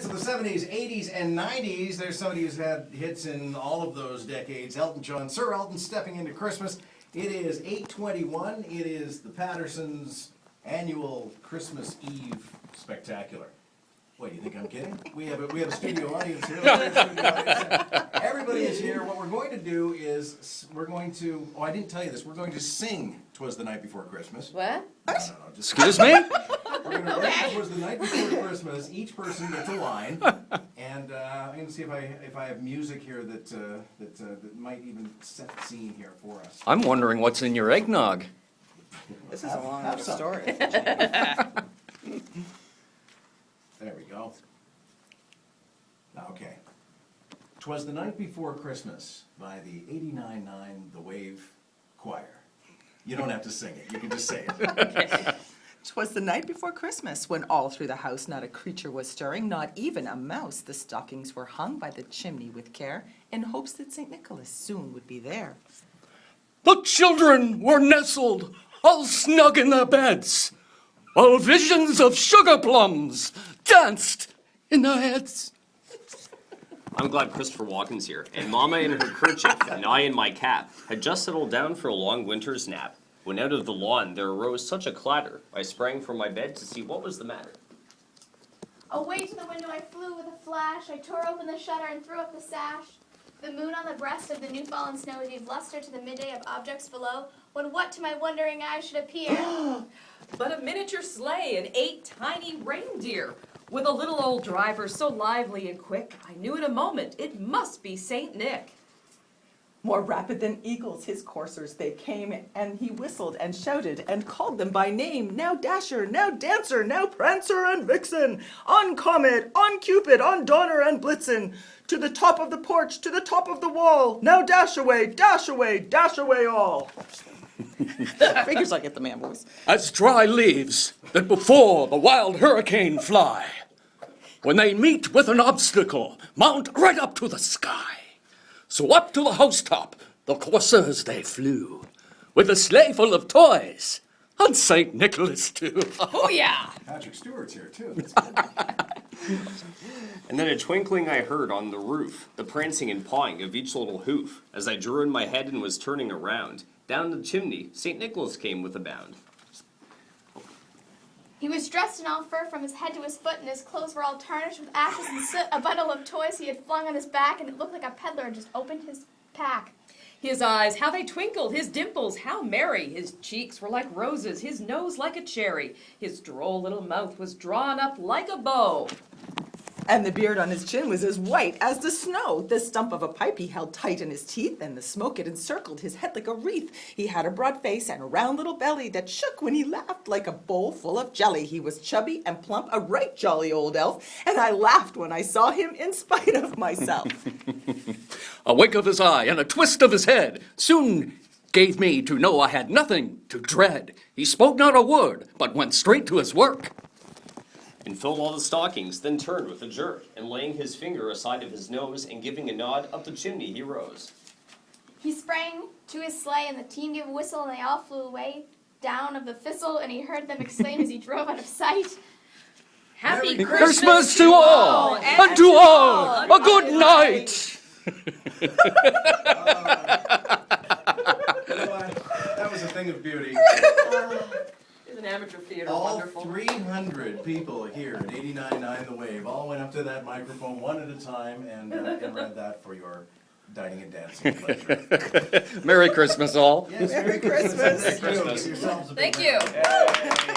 hits of the 70s, 80s, and 90s. There's somebody who's had hits in all of those decades. Elton John, Sir Elton stepping into Christmas. It is 8:21. It is the Pattersons' annual Christmas Eve spectacular. What, you think I'm kidding? We have a studio audience here. Everybody is here. What we're going to do is we're going to, I didn't tell you this, we're going to sing "'Twas the Night Before Christmas." What? Excuse me? We're going to write "'Twas the Night Before Christmas." Each person gets a line, and I'm going to see if I have music here that might even set the scene here for us. I'm wondering what's in your eggnog. This is a long Have some. story. There we go. Okay. "'Twas the Night Before Christmas" by the 89.9 The Wave Choir. You don't have to sing it, you can just say it. 'Twas the night before Christmas, when all through the house not a creature was stirring, not even a mouse. The stockings were hung by the chimney with care, in hopes that St. Nicholas soon would be there. The children were nestled all snug in their beds, while visions of sugar plums danced in their heads. I'm glad Christopher Walken's here, and Mama in her kerchief, and I in my cap, had just settled down for a long winter's nap, when out of the lawn there arose such a clatter, I sprang from my bed to see what was the matter. Away to the window I flew with a flash. I tore open the shutter and threw up the sash. The moon on the breast of the new fallen snow gave luster to the midday of objects below, when what to my wondering eyes should appear? But a miniature sleigh and 8 tiny reindeer, with a little old driver so lively and quick, I knew in a moment it must be Saint Nick. More rapid than eagles his coursers they came, and he whistled and shouted and called them by name. Now Dasher, now Dancer, now Prancer and Vixen, on Comet, on Cupid, on Donner and Blitzen, to the top of the porch, to the top of the wall. Now dash away, dash away, dash away all. Figures I get the man voice. As dry leaves that before the wild hurricane fly, when they meet with an obstacle, mount right up to the sky. So up to the housetop the coursers they flew, with a sleigh full of toys, and St. Nicholas too. Oh yeah! Patrick Stewart's here too. That's good. And then a twinkling I heard on the roof, the prancing and pawing of each little hoof. As I drew in my head and was turning around, down the chimney St. Nicholas came with a bound. He was dressed in all fur from his head to his foot, and his clothes were all tarnished with ashes and soot. A bundle of toys he had flung on his back, and it looked like a peddler had just opened his pack. His eyes, how they twinkled, his dimples, how merry. His cheeks were like roses, his nose like a cherry. His droll little mouth was drawn up like a bow. And the beard on his chin was as white as the snow. The stump of a pipe he held tight in his teeth, and the smoke it encircled his head like a wreath. He had a broad face and a round little belly that shook when he laughed like a bowl full of jelly. He was chubby and plump, a right jolly old elf, and I laughed when I saw him in spite of myself. A wink of his eye and a twist of his head soon gave me to know I had nothing to dread. He spoke not a word, but went straight to his work. And filled all the stockings, then turned with a jerk, and laying his finger aside of his nose, and giving a nod, up the chimney he rose. He sprang to his sleigh, and the team gave a whistle, and they all flew away down of the thistle, and he heard them exclaim as he drove out of sight. Happy Merry Christmas to all, and to all a good night. You know what? That was a thing of beauty. It's an amateur theater, All wonderful. 300 people here at 89.9 The Wave all went up to that microphone one at a time and read that for your dining and dancing pleasure. Merry Christmas all. Yes, Merry Christmas. Thank you. Give yourselves a big Thank you. round. Yay.